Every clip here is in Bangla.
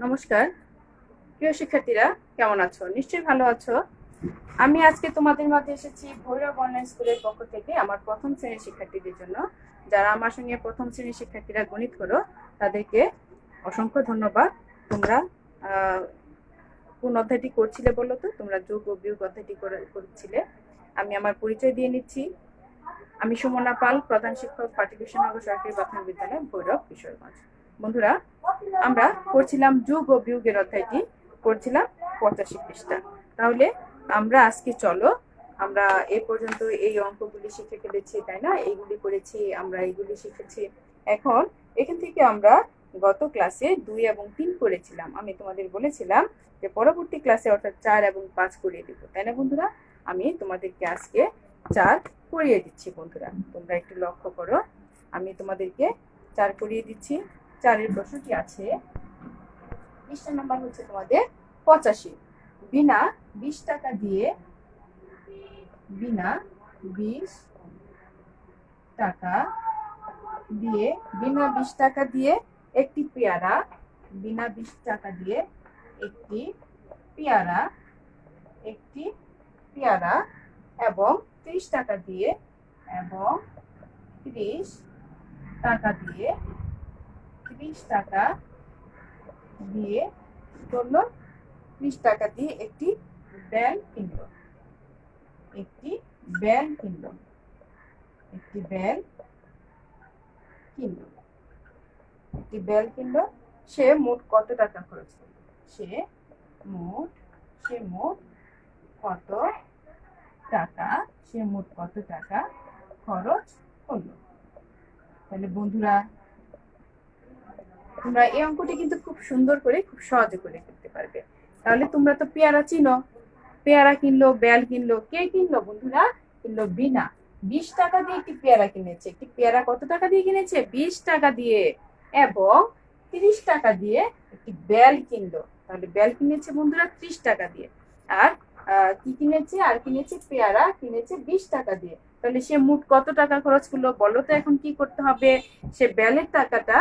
নমস্কার প্রিয় শিক্ষার্থীরা, কেমন আছো? নিশ্চয়ই ভালো আছো। আমি আজকে তোমাদের মাঝে এসেছি ভৈরব অনলাইন স্কুলের পক্ষ থেকে আমার প্রথম শ্রেণীর শিক্ষার্থীদের জন্য। যারা আমার সঙ্গে প্রথম শ্রেণীর শিক্ষার্থীরা গণিত করো, তাদেরকে অসংখ্য ধন্যবাদ। তোমরা কোন অধ্যায়টি করছিলে বলো তো? তোমরা যোগ ও বিয়োগ অধ্যায়টি করছিলে। আমি আমার পরিচয় দিয়ে নিচ্ছি। আমি সুমনা পাল, প্রধান শিক্ষক, পাটিকৃষ্ণনগর সরকারি প্রাথমিক বিদ্যালয়, ভৈরব, কিশোরগঞ্জ। বন্ধুরা, আমরা করছিলাম যোগ ও বিয়োগের অধ্যায়টি, করছিলাম 85 পৃষ্ঠা। তাহলে আমরা আজকে চলো, আমরা এ পর্যন্ত এই অঙ্কগুলি শিখে ফেলেছি, তাই না? এইগুলি করেছি, আমরা এইগুলি শিখেছি। এখন এখান থেকে আমরা গত ক্লাসে 2 এবং 3 করেছিলাম। আমি তোমাদের বলেছিলাম যে পরবর্তী ক্লাসে অর্থাৎ 4 এবং 5 করিয়ে দেবো, তাই না বন্ধুরা? আমি তোমাদেরকে আজকে 4 করিয়ে দিচ্ছি। বন্ধুরা, তোমরা একটু লক্ষ্য করো, আমি তোমাদেরকে 4 করিয়ে দিচ্ছি। 4-এর প্রশ্নটি আছে, পৃষ্ঠা নাম্বার হচ্ছে তোমাদের 85। বিনা 20 টাকা দিয়ে, বিনা 20 টাকা দিয়ে, বিনা 20 টাকা দিয়ে একটি পেয়ারা, বিনা 20 টাকা দিয়ে একটি পেয়ারা, একটি পেয়ারা এবং 30 টাকা দিয়ে, এবং 30 টাকা দিয়ে, 30 টাকা দিয়ে বললো 30 টাকা দিয়ে একটি বেল কিনলো, একটি বেল কিনলো, একটি বেল কিনলো, একটি বেল কিনলো। সে মোট কত টাকা খরচ করলো? সে মোট কত টাকা, সে মোট কত টাকা খরচ করলো? তাহলে বন্ধুরা, তোমরা এই অঙ্কটি কিন্তু খুব সুন্দর করে, খুব সহজে করে করতে পারবে। তাহলে তোমরা তো পেয়ারা চিনো, পেয়ারা কিনলো, বেল কিনলো, কে কিনলো বন্ধুরা? কিনলো বিনা। 20 টাকা দিয়ে একটি পেয়ারা কিনেছে। একটি পেয়ারা কত টাকা দিয়ে কিনেছে? 20 টাকা দিয়ে। এবং 30 টাকা দিয়ে একটি বেল কিনলো। তাহলে বেল কিনেছে বন্ধুরা 30 টাকা দিয়ে। আর কি কিনেছে? আর কিনেছে পেয়ারা, কিনেছে 20 টাকা দিয়ে। তাহলে সে মোট কত টাকা খরচ করলো বলো তো? এখন কি করতে হবে? সে বেলের টাকাটা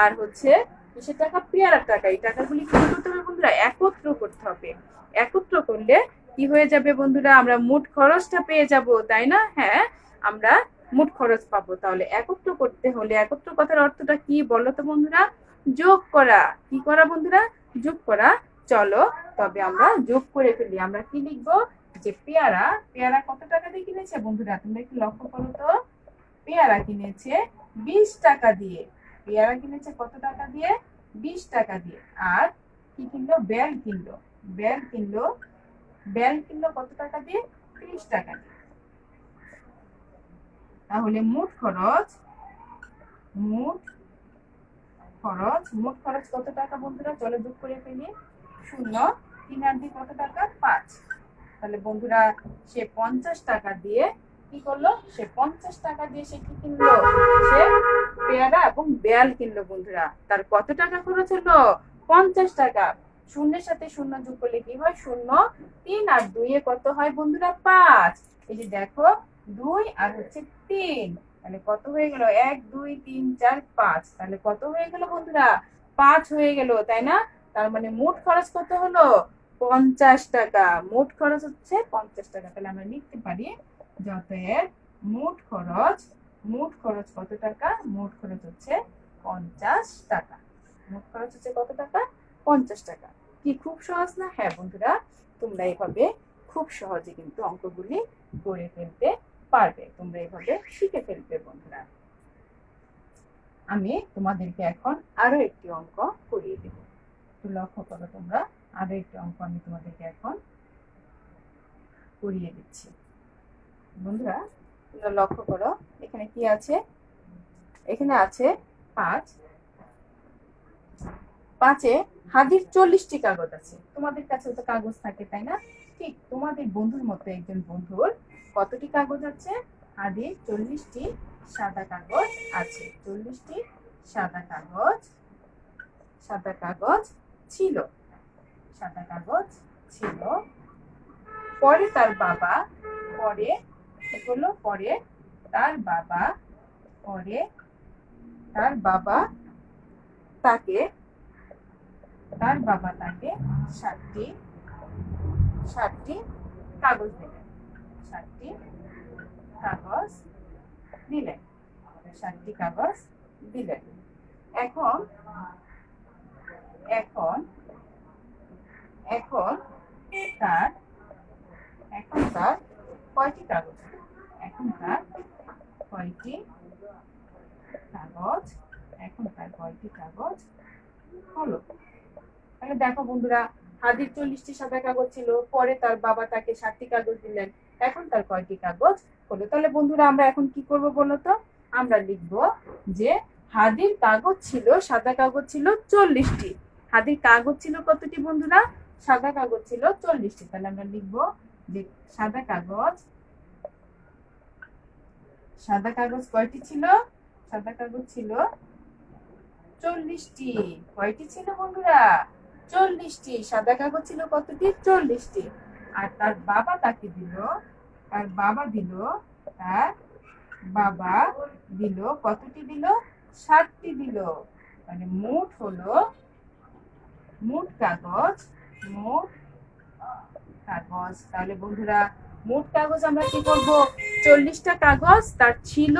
আর হচ্ছে কিসের টাকা? পেয়ারার টাকা। এই টাকাগুলি কি করতে হবে বন্ধুরা? একত্র করতে হবে। একত্র করলে কি হয়ে যাবে বন্ধুরা? আমরা মোট খরচটা পেয়ে যাব, তাই না? হ্যাঁ, আমরা মোট খরচ পাবো। তাহলে একত্র করতে হলে, একত্র কথার অর্থটা কি বলো তো বন্ধুরা? যোগ করা। কি করা বন্ধুরা? যোগ করা। চলো তবে আমরা যোগ করে ফেলি। আমরা কি লিখবো? যে পেয়ারা, পেয়ারা কত টাকা দিয়ে কিনেছে বন্ধুরা? তোমরা একটু লক্ষ্য করো তো। পেয়ারা কিনেছে 20 টাকা দিয়ে। পেয়ারা কিনেছে কত টাকা দিয়ে? 20 টাকা দিয়ে। আর কি কিনলো? বেল কিনলো। বেল কিনলো, বেল কিনলো কত টাকা দিয়ে? 30 টাকা দিয়ে। তাহলে মোট খরচ, মোট খরচ, মোট খরচ কত টাকা বন্ধুরা? চলো যোগ করে ফেলি। 0, 3 আর 2 কত টাকা? 5। তাহলে বন্ধুরা, সে 50 টাকা দিয়ে কি করলো? সে 50 টাকা দিয়ে সে কি কিনলো? সে পেয়ারা এবং বেল কিনলো বন্ধুরা। তার কত টাকা খরচ হলো? 50 টাকা। শূন্যের সাথে শূন্য যোগ করলে কি হয়? 0, 3 আর 2 এ কত হয় বন্ধুরা? 5। এই যে দেখো, 2 আর হচ্ছে 3, তাহলে কত হয়ে গেল? 1, 2, 3, 4, 5। তাহলে কত হয়ে গেল বন্ধুরা? 5 হয়ে গেল, তাই না? তার মানে মোট খরচ কত হলো? 50 টাকা। মোট খরচ হচ্ছে 50 টাকা। তাহলে আমরা লিখতে পারি অতএব মোট খরচ, মোট খরচ কত টাকা? মোট খরচ হচ্ছে 50 টাকা। মোট খরচ হচ্ছে কত টাকা? 50 টাকা। কি খুব সহজ না? হ্যাঁ বন্ধুরা, তোমরা এভাবে খুব সহজে কিন্তু অঙ্কগুলি করে ফেলতে পারবে। তোমরা এভাবে শিখে ফেলবে বন্ধুরা। আমি তোমাদেরকে এখন আরো একটি অঙ্ক করিয়ে দেব। একটু লক্ষ্য করো তোমরা, আরো একটি অঙ্ক আমি তোমাদেরকে এখন করিয়ে দিচ্ছি। বন্ধুরা, তোমরা লক্ষ্য করো, এখানে কি আছে? এখানে আছে 5। 5-এ হাদির 40টি কাগজ আছে। তোমাদের কাছে তো কাগজ থাকে, তাই না? ঠিক তোমাদের বন্ধুর মতো একজন বন্ধুর কতটি কাগজ আছে? হাদির 40টি সাদা কাগজ আছে। 40টি সাদা কাগজ, সাদা কাগজ ছিল, সাদা কাগজ ছিল। পরে তার বাবা, পরে এগুলো পরে তার বাবা, পরে তার বাবা তাকে তার বাবা তাকে 7টি কাগজ দিলেন। 7টি কাগজ দিলেন। 7টি কাগজ দিলেন। এখন এখন এখন তার কয়টি কাগজ? এখন তার কয়টি কাগজ হলো? তাহলে দেখো বন্ধুরা, হাদির 40টি সাদা কাগজ ছিল, পরে তার বাবা তাকে 7টি কাগজ দিলেন, এখন তার কয়টি কাগজ হলো? তাহলে বন্ধুরা আমরা এখন কি করব বলো তো? আমরা লিখব যে হাদির কাগজ ছিল, সাদা কাগজ ছিল 40টি। হাদির কাগজ ছিল কতটি বন্ধুরা? সাদা কাগজ ছিল 40টি। তাহলে আমরা লিখব যে সাদা কাগজ কয়টি ছিল? সাদা কাগজ ছিল 40টি। কয়টি ছিল বন্ধুরা? 40টি। সাদা কাগজ ছিল কতটি? 40টি। আর তার বাবা তাকে দিল, তার বাবা দিল কতটি দিল? 7টি দিল। মানে মোট কাগজ। তাহলে বন্ধুরা মোট কাগজ আমরা কি করব? 40টা কাগজ তার ছিল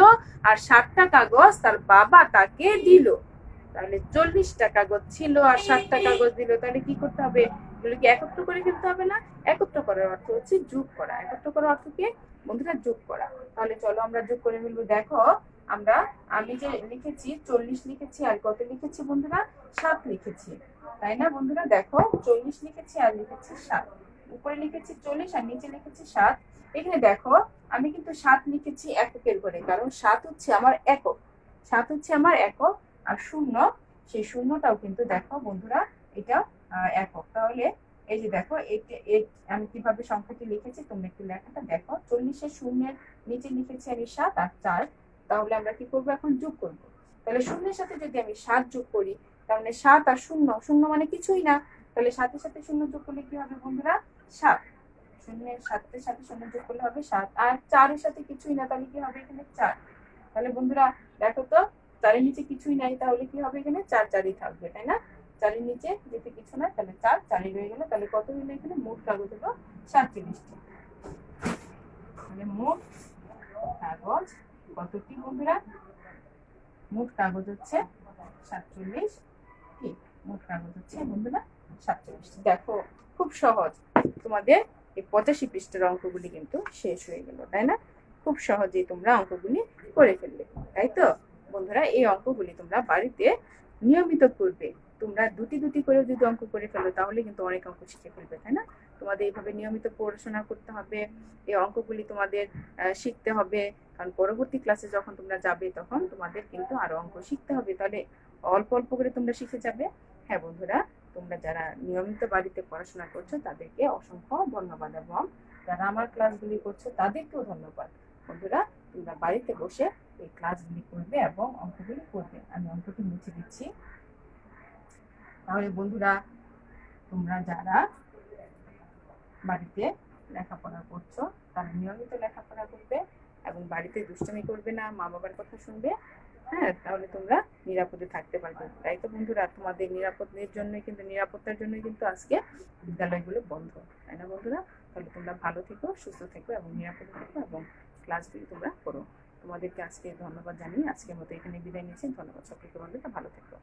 আর 7টা কাগজ তার বাবা তাকে দিল। তাহলে 40টা কাগজ ছিল আর 7টা কাগজ দিল। তাহলে কি করতে হবে? এগুলো কি একত্র করে ফেলতে হবে না? একত্র করার অর্থ হচ্ছে যোগ করা। একত্র করার অর্থ কি বন্ধুরা? যোগ করা। তাহলে চলো আমরা যোগ করে ফেলবো। দেখো আমি যে লিখেছি 40 লিখেছি আর কত লিখেছি বন্ধুরা? 7 লিখেছি, তাই না বন্ধুরা? দেখো 40 লিখেছি আর লিখেছি 7। উপরে লিখেছি 40 আর নিচে লিখেছি 7। এখানে দেখো আমি কিন্তু 7 লিখেছি এককের করে, কারণ 7 হচ্ছে আমার একক। 7 হচ্ছে আমার একক। আর শূন্য, সেই শূন্যটাও কিন্তু দেখো বন্ধুরা এটা একক। তাহলে এই যে দেখো আমি কিভাবে সংখ্যাটি লিখেছি তোমরা একটু লেখাটা দেখো। 40-এর শূন্যের নিচে লিখেছি আমি 7 আর 4। তাহলে আমরা কি করবো? এখন যোগ করব। তাহলে শূন্যের সাথে যদি আমি 7 যোগ করি, তাহলে 7 আর শূন্য, শূন্য মানে কিছুই না। তাহলে 7-এর সাথে শূন্য যোগ করলে কি হবে বন্ধুরা? 7। শূন্যের 7-এর সাথে শূন্য যোগ করলে হবে 7। আর 4-এর সাথে কিছুই না, তাহলে কি হবে এখানে? 4। তাহলে বন্ধুরা দেখো তো, 4-এর নিচে কিছুই নাই, তাহলে কি হবে? এখানে 4 4ই থাকবে, তাই না? 4-এর নিচে যেতে কিছু না, তাহলে 4 4ই রয়ে গেল। তাহলে কত হলো এখানে? মোট কাগজ হলো 47টি। তাহলে মোট কাগজ কতটি বন্ধুরা? মোট কাগজ হচ্ছে 47টি। মোট কাগজ হচ্ছে বন্ধুরা 47টি। দেখো খুব সহজ। তোমাদের এই 85 পৃষ্ঠার অঙ্কগুলি কিন্তু শেষ হয়ে গেল, তাই না? খুব সহজেই তোমরা অঙ্কগুলি করে ফেললে, তাই তো বন্ধুরা? এই অঙ্কগুলি তোমরা বাড়িতে নিয়মিত করবে। তোমরা দুটি করে যদি অঙ্ক করে ফেলো তাহলে কিন্তু অনেক অঙ্ক শিখে ফেলবে, তাই না? তোমাদের এইভাবে নিয়মিত পড়াশোনা করতে হবে। এই অঙ্কগুলি তোমাদের শিখতে হবে, কারণ পরবর্তী ক্লাসে যখন তোমরা যাবে তখন তোমাদের কিন্তু আরো অঙ্ক শিখতে হবে। তাহলে অল্প অল্প করে তোমরা শিখে যাবে। হ্যাঁ বন্ধুরা, তোমরা যারা নিয়মিত বাড়িতে পড়াশোনা করছো তাদেরকে অসংখ্য ধন্যবাদ, এবং যারা আমার ক্লাসগুলি করছো তাদেরকেও ধন্যবাদ। বন্ধুরা তোমরা বাড়িতে বসে এই ক্লাসগুলি করবে এবং অঙ্কগুলি করবে। আমি অঙ্কটি মুছে দিচ্ছি। তাহলে বন্ধুরা তোমরা যারা বাড়িতে লেখাপড়া করছো তারা নিয়মিত লেখাপড়া করবে এবং বাড়িতে দুষ্টুমি করবে না, মা বাবার কথা শুনবে। হ্যাঁ, তাহলে তোমরা নিরাপদে থাকতে পারবে। তাই তো বন্ধুরা, তোমাদের নিরাপত্তার জন্যই কিন্তু আজকে বিদ্যালয়গুলো বন্ধ, তাই না বন্ধুরা? তাহলে তোমরা ভালো থেকো, সুস্থ থেকো এবং নিরাপদে থেকো এবং ক্লাসগুলি তোমরা করো। তোমাদেরকে আজকে ধন্যবাদ জানিয়ে আজকের মতো এখানে বিদায় নিচ্ছি। ধন্যবাদ সকলকে বন্ধুরা, ভালো থেকো।